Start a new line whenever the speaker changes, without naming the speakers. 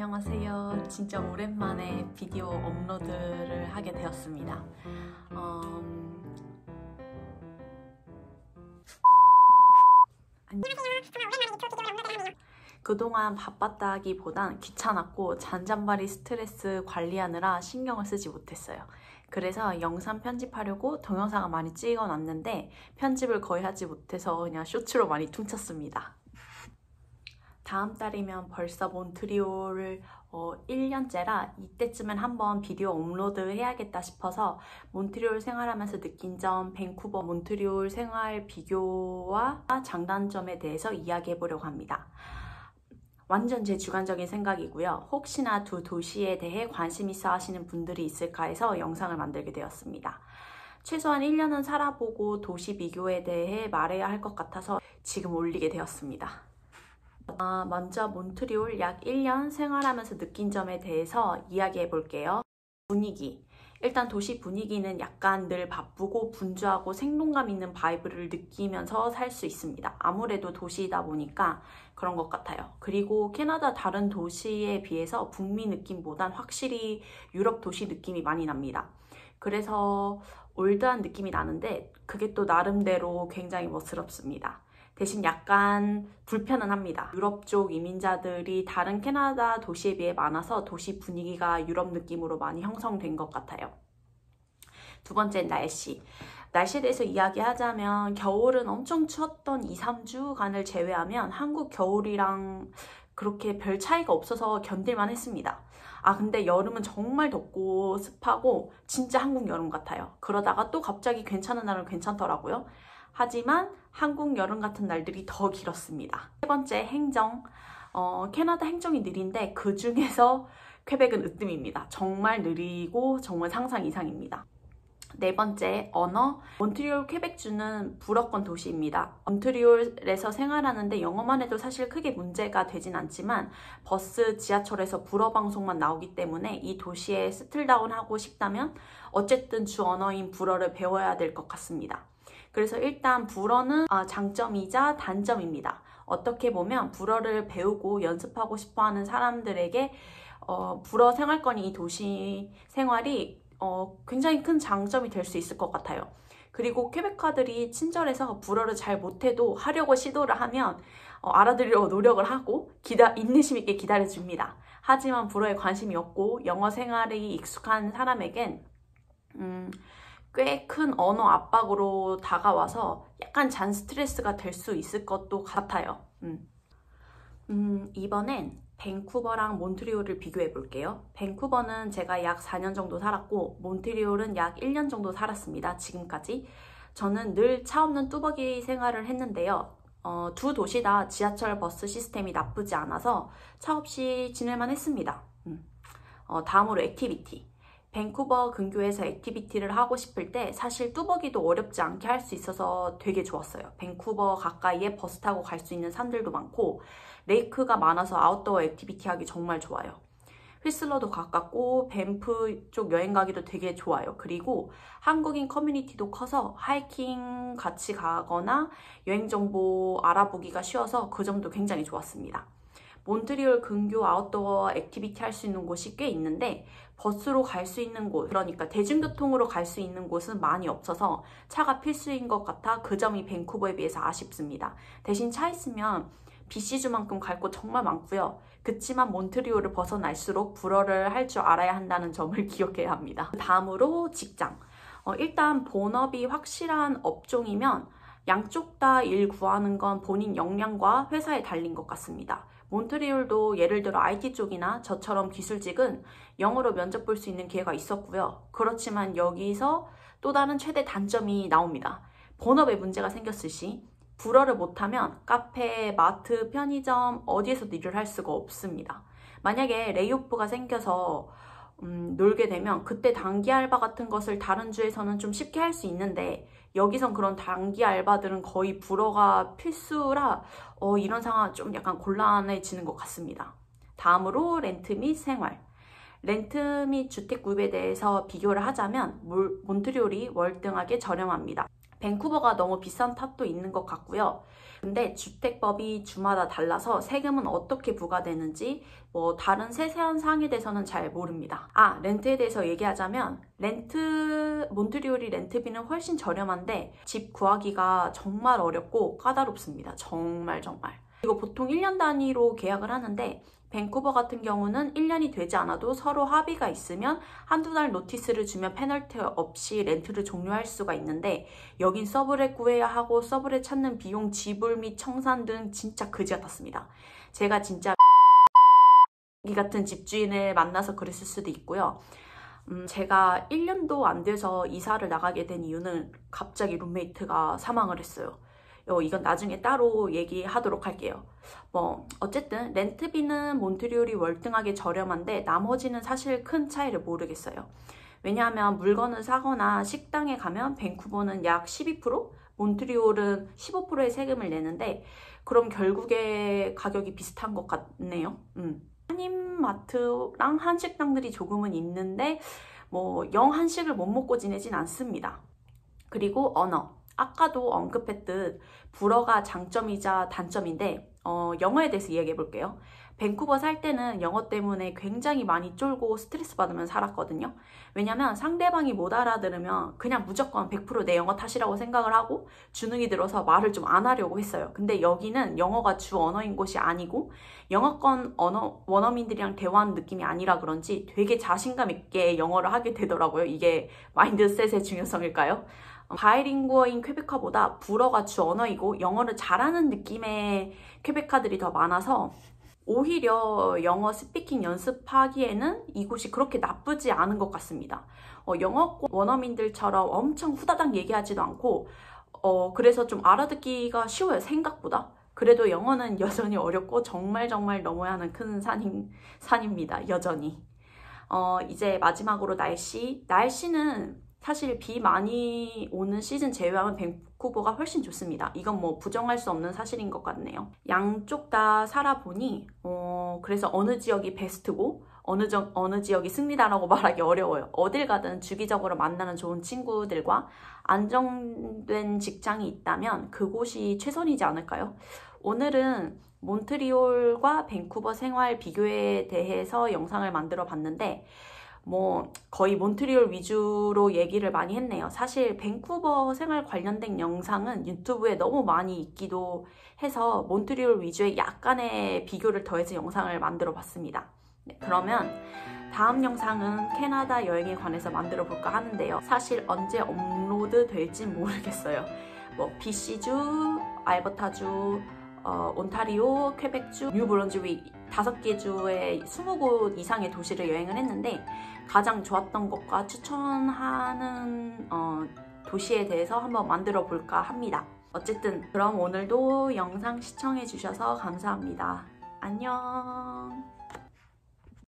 안녕하세요. 진짜 오랜만에 비디오 업로드를 하게 되었습니다. 그동안 바빴다기보단 귀찮았고 잔잔바리 스트레스 관리하느라 신경을 쓰지 못했어요. 그래서 영상 편집하려고 동영상을 많이 찍어놨는데 편집을 거의 하지 못해서 그냥 쇼츠로 많이 퉁쳤습니다. 다음 달이면 벌써 몬트리올을 1년째라 이때쯤엔 한번 비디오 업로드 해야겠다 싶어서 몬트리올 생활하면서 느낀 점, 밴쿠버 몬트리올 생활 비교와 장단점에 대해서 이야기해 보려고 합니다. 완전 제 주관적인 생각이고요. 혹시나 두 도시에 대해 관심 있어 하시는 분들이 있을까 해서 영상을 만들게 되었습니다. 최소한 1년은 살아보고 도시 비교에 대해 말해야 할 것 같아서 지금 올리게 되었습니다. 먼저 몬트리올 약 1년 생활하면서 느낀 점에 대해서 이야기해 볼게요. 분위기. 일단 도시 분위기는 약간 늘 바쁘고 분주하고 생동감 있는 바이브를 느끼면서 살 수 있습니다. 아무래도 도시이다 보니까 그런 것 같아요. 그리고 캐나다 다른 도시에 비해서 북미 느낌보단 확실히 유럽 도시 느낌이 많이 납니다. 그래서 올드한 느낌이 나는데 그게 또 나름대로 굉장히 멋스럽습니다. 대신 약간 불편은 합니다. 유럽 쪽 이민자들이 다른 캐나다 도시에 비해 많아서 도시 분위기가 유럽 느낌으로 많이 형성된 것 같아요. 두 번째, 날씨. 날씨에 대해서 이야기하자면 겨울은 엄청 추웠던 2-3주간을 제외하면 한국 겨울이랑 그렇게 별 차이가 없어서 견딜만 했습니다. 근데 여름은 정말 덥고 습하고 진짜 한국 여름 같아요. 그러다가 또 갑자기 괜찮은 날은 괜찮더라고요. 하지만 한국 여름 같은 날들이 더 길었습니다. 세 번째, 행정. 캐나다 행정이 느린데 그 중에서 퀘벡은 으뜸입니다. 정말 느리고 정말 상상 이상입니다. 네 번째, 언어. 몬트리올 퀘벡주는 불어권 도시입니다. 몬트리올에서 생활하는데 영어만 해도 사실 크게 문제가 되진 않지만 버스, 지하철에서 불어 방송만 나오기 때문에 이 도시에 세틀다운하고 싶다면 어쨌든 주 언어인 불어를 배워야 될 것 같습니다. 그래서 일단 불어는 장점이자 단점입니다. 어떻게 보면 불어를 배우고 연습하고 싶어하는 사람들에게 불어 생활권이 이 도시 생활이 굉장히 큰 장점이 될 수 있을 것 같아요. 그리고 퀘벡커들이 친절해서 불어를 잘 못해도 하려고 시도를 하면 알아들으려고 노력을 하고 인내심 있게 기다려줍니다. 하지만 불어에 관심이 없고 영어 생활이 익숙한 사람에겐 꽤 큰 언어 압박으로 다가와서 약간 잔 스트레스가 될 수 있을 것도 같아요. 이번엔 밴쿠버랑 몬트리올을 비교해 볼게요. 밴쿠버는 제가 약 4년 정도 살았고 몬트리올은 약 1년 정도 살았습니다. 지금까지. 저는 늘 차 없는 뚜벅이 생활을 했는데요. 두 도시 다 지하철 버스 시스템이 나쁘지 않아서 차 없이 지낼만 했습니다. 다음으로 액티비티. 밴쿠버 근교에서 액티비티를 하고 싶을 때 사실 뚜벅이도 어렵지 않게 할 수 있어서 되게 좋았어요. 밴쿠버 가까이에 버스 타고 갈 수 있는 산들도 많고 레이크가 많아서 아웃도어 액티비티 하기 정말 좋아요. 휘슬러도 가깝고 밴프 쪽 여행 가기도 되게 좋아요. 그리고 한국인 커뮤니티도 커서 하이킹 같이 가거나 여행 정보 알아보기가 쉬워서 그 점도 굉장히 좋았습니다. 몬트리올 근교 아웃도어 액티비티 할 수 있는 곳이 꽤 있는데 버스로 갈 수 있는 곳, 그러니까 대중교통으로 갈 수 있는 곳은 많이 없어서 차가 필수인 것 같아 그 점이 밴쿠버에 비해서 아쉽습니다. 대신 차 있으면 BC주만큼 갈 곳 정말 많고요. 그치만 몬트리올을 벗어날수록 불어를 할 줄 알아야 한다는 점을 기억해야 합니다. 다음으로 직장. 일단 본업이 확실한 업종이면 양쪽 다 일 구하는 건 본인 역량과 회사에 달린 것 같습니다. 몬트리올도 예를 들어 IT 쪽이나 저처럼 기술직은 영어로 면접 볼 수 있는 기회가 있었고요. 그렇지만 여기서 또 다른 최대 단점이 나옵니다. 본업에 문제가 생겼을 시 불어를 못하면 카페, 마트, 편의점 어디에서도 일을 할 수가 없습니다. 만약에 레이오프가 생겨서 놀게 되면 그때 단기 알바 같은 것을 다른 주에서는 좀 쉽게 할 수 있는데 여기선 그런 단기 알바들은 거의 불어가 필수라 이런 상황은 좀 약간 곤란해지는 것 같습니다. 다음으로 렌트 및 생활. 렌트 및 주택 구입에 대해서 비교를 하자면 몬트리올이 월등하게 저렴합니다. 밴쿠버가 너무 비싼 탓도 있는 것 같고요. 근데 주택법이 주마다 달라서 세금은 어떻게 부과되는지 다른 세세한 사항에 대해서는 잘 모릅니다. 렌트에 대해서 얘기하자면 몬트리올이 렌트비는 훨씬 저렴한데 집 구하기가 정말 어렵고 까다롭습니다. 정말. 그리고 보통 1년 단위로 계약을 하는데 밴쿠버 같은 경우는 1년이 되지 않아도 서로 합의가 있으면 한두 달 노티스를 주면 페널티 없이 렌트를 종료할 수가 있는데 여긴 서브렛 구해야 하고 서브렛 찾는 비용 지불 및 청산 등 진짜 그지 같았습니다. 제가 진짜 이 같은 집주인을 만나서 그랬을 수도 있고요. 제가 1년도 안 돼서 이사를 나가게 된 이유는 갑자기 룸메이트가 사망을 했어요. 이건 나중에 따로 얘기하도록 할게요. 어쨌든 렌트비는 몬트리올이 월등하게 저렴한데 나머지는 사실 큰 차이를 모르겠어요. 왜냐하면 물건을 사거나 식당에 가면 밴쿠버는 약 12%, 몬트리올은 15%의 세금을 내는데 그럼 결국에 가격이 비슷한 것 같네요. 한인마트랑 한식당들이 조금은 있는데 영 한식을 못 먹고 지내진 않습니다. 그리고 언어. 아까도 언급했듯 불어가 장점이자 단점인데 영어에 대해서 이야기해 볼게요. 밴쿠버 살 때는 영어 때문에 굉장히 많이 쫄고 스트레스 받으면 살았거든요. 왜냐면 상대방이 못 알아들으면 그냥 무조건 100% 내 영어 탓이라고 생각을 하고 주눅이 들어서 말을 좀 안 하려고 했어요. 근데 여기는 영어가 주 언어인 곳이 아니고 영어권 원어민들이랑 대화하는 느낌이 아니라 그런지 되게 자신감 있게 영어를 하게 되더라고요. 이게 마인드셋의 중요성일까요? 바이링구어인 퀘베카보다 불어가 주 언어이고 영어를 잘하는 느낌의 퀘베카들이 더 많아서 오히려 영어 스피킹 연습하기에는 이곳이 그렇게 나쁘지 않은 것 같습니다. 영어권 원어민들처럼 엄청 후다닥 얘기하지도 않고 그래서 좀 알아듣기가 쉬워요, 생각보다. 그래도 영어는 여전히 어렵고 정말 넘어야 하는 큰 산입니다, 여전히. 이제 마지막으로 날씨는 사실 비 많이 오는 시즌 제외하면 밴쿠버가 훨씬 좋습니다. 이건 부정할 수 없는 사실인 것 같네요. 양쪽 다 살아보니 그래서 어느 지역이 베스트고 어느 지역이 승리다라고 말하기 어려워요. 어딜 가든 주기적으로 만나는 좋은 친구들과 안정된 직장이 있다면 그곳이 최선이지 않을까요? 오늘은 몬트리올과 밴쿠버 생활 비교에 대해서 영상을 만들어 봤는데 거의 몬트리올 위주로 얘기를 많이 했네요. 사실 밴쿠버 생활 관련된 영상은 유튜브에 너무 많이 있기도 해서 몬트리올 위주의 약간의 비교를 더해서 영상을 만들어 봤습니다. 네, 그러면 다음 영상은 캐나다 여행에 관해서 만들어 볼까 하는데요. 사실 언제 업로드 될지 모르겠어요. BC주, 알버타주, 온타리오, 퀘벡주, 뉴브런즈윅 5개 주의 20곳 이상의 도시를 여행을 했는데 가장 좋았던 것과 추천하는 도시에 대해서 한번 만들어 볼까 합니다. 어쨌든 그럼 오늘도 영상 시청해 주셔서 감사합니다. 안녕.